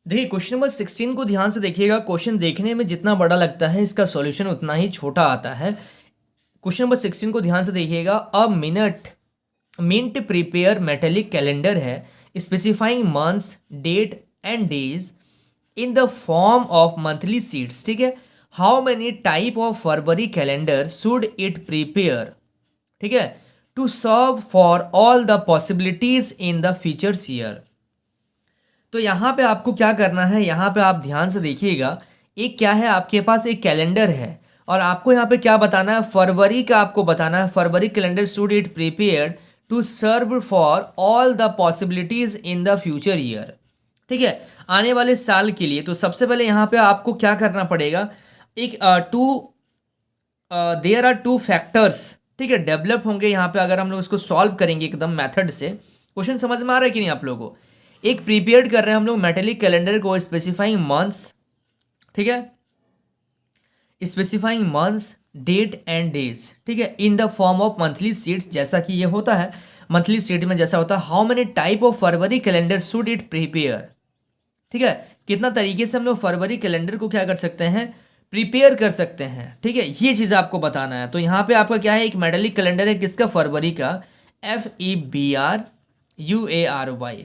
देखिए question number 16 को ध्यान से देखिएगा। क्वेश्चन देखने में जितना बड़ा लगता है इसका सॉल्यूशन उतना ही छोटा आता है। क्वेश्चन नंबर 16 को ध्यान से देखिएगा। A mint prepare metallic calendar है specifying months date and days in the form of monthly sheets. ठीक है, how many type of February calendar should it prepare, ठीक है, to serve for all the possibilities in the futures year. तो यहाँ पे आपको क्या करना है, यहाँ पे आप ध्यान से देखिएगा। एक क्या है, आपके पास एक कैलेंडर है और आपको यहाँ पे क्या बताना है, फरवरी का आपको बताना है। February calendar should it prepared to serve for all the possibilities in the future year. ठीक है, आने वाले साल के लिए। तो सबसे पहले यहाँ पे आपको क्या करना पड़ेगा, एक देयर आर टू फैक्टर्स, ठीक है, डेवलप होंगे यहाँ पे। अगर हम लोग इसको सॉल्व करेंगे एकदम मेथड से, क्वेश्चन समझ में आ रहा है कि नहीं आप लोगों को। एक प्रीपेयर्ड कर रहे हैं हम लोग मेटेलिक कैलेंडर को स्पेसिफाइंग मंथ्स, ठीक है, specifying months date and days, ठीक है, in the form of monthly sheets, जैसा कि ये होता है मंथली शीट में जैसा होता है। How many type of February calendar should it prepare, ठीक है, कितना तरीके से हम लोग फरवरी कैलेंडर को क्या कर सकते हैं, प्रिपेयर कर सकते हैं। ठीक है, ये चीज़ आपको बताना है। तो यहाँ पे आपका क्या है, एक मेटेलिक कैलेंडर है किसका, फरवरी का, FEBRUARY,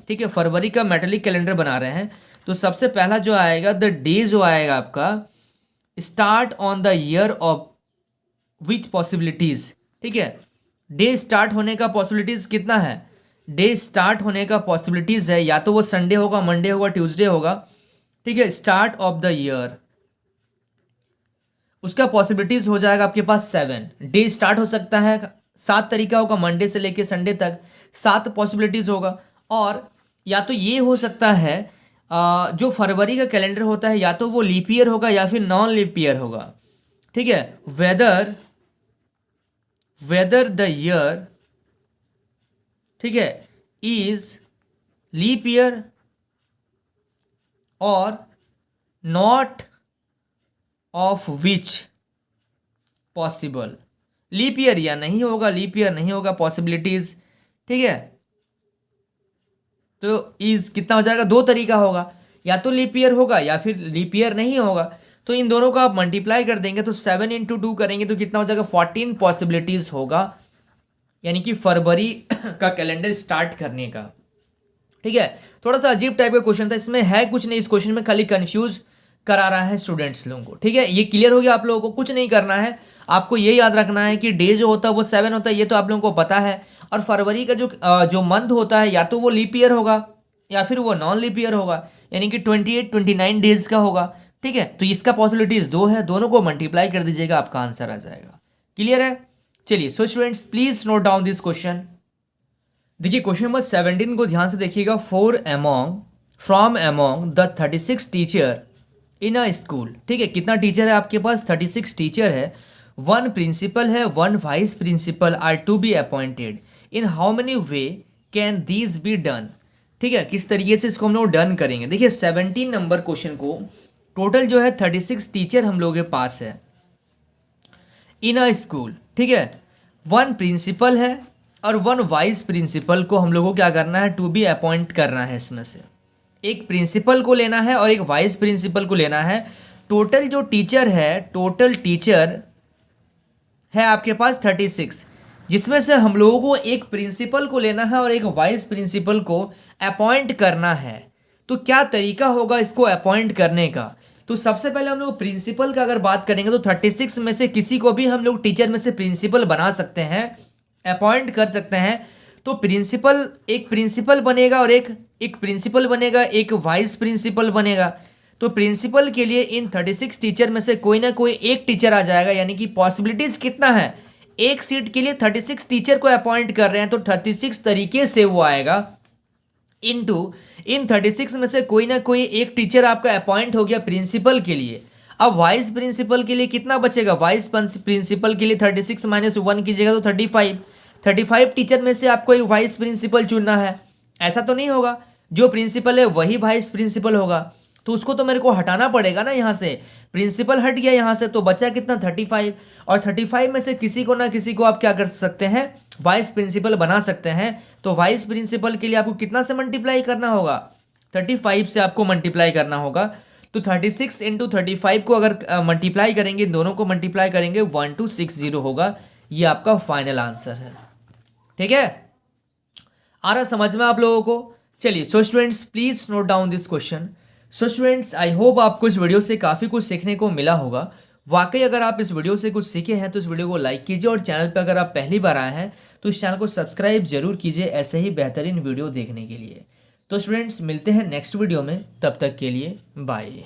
ठीक है, फरवरी का मेटेलिक कैलेंडर बना रहे हैं। तो सबसे पहला जो आएगा द डे जो आएगा आपका, start on the year of which possibilities, ठीक है, डे स्टार्ट होने का पॉसिबिलिटीज कितना है, डे स्टार्ट होने का पॉसिबिलिटीज है या तो वो संडे होगा, मंडे होगा, ट्यूसडे होगा, ठीक है, स्टार्ट ऑफ द ईयर, उसका पॉसिबिलिटीज हो जाएगा आपके पास 7। डे स्टार्ट हो सकता है 7 तरीका होगा, मंडे से लेके संडे तक 7 पॉसिबिलिटीज होगा। और या तो ये हो सकता है जो फरवरी का कैलेंडर होता है या तो वो लीप ईयर होगा या फिर नॉन लीप ईयर होगा। ठीक है, वेदर द ईयर, ठीक है, इज लीप ईयर और not of which possible, leap year या नहीं होगा, लीप ईयर नहीं होगा, पॉसिबिलिटीज, ठीक है। तो इज कितना हो जाएगा, 2 तरीका होगा, या तो लीप ईयर होगा या फिर लीप ईयर नहीं होगा। तो इन दोनों का आप मल्टीप्लाई कर देंगे तो 7 × 2 करेंगे तो कितना हो जाएगा, 14 पॉसिबिलिटीज होगा, यानी कि फरवरी का कैलेंडर स्टार्ट करने का। ठीक है, थोड़ा सा अजीब टाइप का क्वेश्चन था, इसमें है कुछ नहीं, इस क्वेश्चन में खाली कंफ्यूज करा रहा है स्टूडेंट्स लोगों को। ठीक है, ये क्लियर हो गया आप लोगों को, कुछ नहीं करना है, आपको ये याद रखना है कि डे जो होता है वो 7 होता है, ये तो आप लोगों को पता है। और फरवरी का जो मंथ होता है या तो वो लीप ईयर होगा या फिर वो नॉन लीप ईयर होगा, यानी कि 28-29 डेज का होगा। ठीक है, तो इसका पॉसिबिलिटीज 2 है, दोनों को मल्टीप्लाई कर दीजिएगा, आपका आंसर आ जाएगा। क्लियर है, चलिए। So students please note down this question. देखिए क्वेश्चन नंबर 17 को ध्यान से देखिएगा। From among the 36 teacher in a school, ठीक है, कितना टीचर है आपके पास, 36 टीचर है, 1 प्रिंसिपल है, 1 vice principal are to be appointed, in how many way can these be done. ठीक है, किस तरीके से इसको हम लोग डन करेंगे। देखिए 17 नंबर क्वेश्चन को टोटल जो है 36 टीचर हम लोगों के पास है इन अ स्कूल, ठीक है, 1 प्रिंसिपल है और 1 वाइस प्रिंसिपल को हम लोगों को क्या करना है, टू बी अपॉइंट करना है। इसमें से एक प्रिंसिपल को लेना है और एक वाइस प्रिंसिपल को लेना है। टोटल जो टीचर है, टोटल टीचर है आपके पास 36, जिसमें से हम लोगों को एक प्रिंसिपल को लेना है और एक वाइस प्रिंसिपल को अपॉइंट करना है। तो क्या तरीका होगा इसको अपॉइंट करने का, तो सबसे पहले हम लोग प्रिंसिपल का अगर बात करेंगे तो 36 में से किसी को भी हम लोग टीचर में से प्रिंसिपल बना सकते हैं, अपॉइंट कर सकते हैं। तो प्रिंसिपल, एक प्रिंसिपल बनेगा और एक प्रिंसिपल बनेगा, एक वाइस प्रिंसिपल बनेगा। तो प्रिंसिपल के लिए इन 36 टीचर में से कोई ना कोई एक टीचर आ जाएगा, यानी कि पॉसिबिलिटीज कितना है, एक सीट के लिए 36 टीचर को अपॉइंट कर रहे हैं तो 36 तरीके से वो आएगा, इनटू इन 36 में से कोई ना कोई एक टीचर आपका अपॉइंट हो गया प्रिंसिपल के लिए। अब वाइस प्रिंसिपल के लिए कितना बचेगा, वाइस प्रिंसिपल के लिए 36 - 1 कीजिएगा तो 35 टीचर में से आपको एक वाइस प्रिंसिपल चुनना है। ऐसा तो नहीं होगा जो प्रिंसिपल है वही वाइस प्रिंसिपल होगा, तो उसको तो मेरे को हटाना पड़ेगा ना। यहाँ से प्रिंसिपल हट गया, यहाँ से तो बचा कितना, 35, और 35 में से किसी को ना किसी को आप क्या कर सकते हैं, वाइस प्रिंसिपल बना सकते हैं। तो वाइस प्रिंसिपल के लिए आपको कितना से मल्टीप्लाई करना होगा, 35 से आपको मल्टीप्लाई करना होगा। तो 36 इंटू 35 को अगर मल्टीप्लाई करेंगे, दोनों को मल्टीप्लाई करेंगे 1260 होगा। ये आपका फाइनल आंसर है। ठीक है, आ रहा समझ में आप लोगों को? चलिए, so students please note down this question. So students I hope आपको इस वीडियो से काफ़ी कुछ सीखने को मिला होगा। वाकई अगर आप इस वीडियो से कुछ सीखे हैं तो इस वीडियो को लाइक कीजिए, और चैनल पर अगर आप पहली बार आए हैं तो इस चैनल को सब्सक्राइब जरूर कीजिए ऐसे ही बेहतरीन वीडियो देखने के लिए। तो स्टूडेंट्स मिलते हैं नेक्स्ट वीडियो में, तब तक के लिए बाय।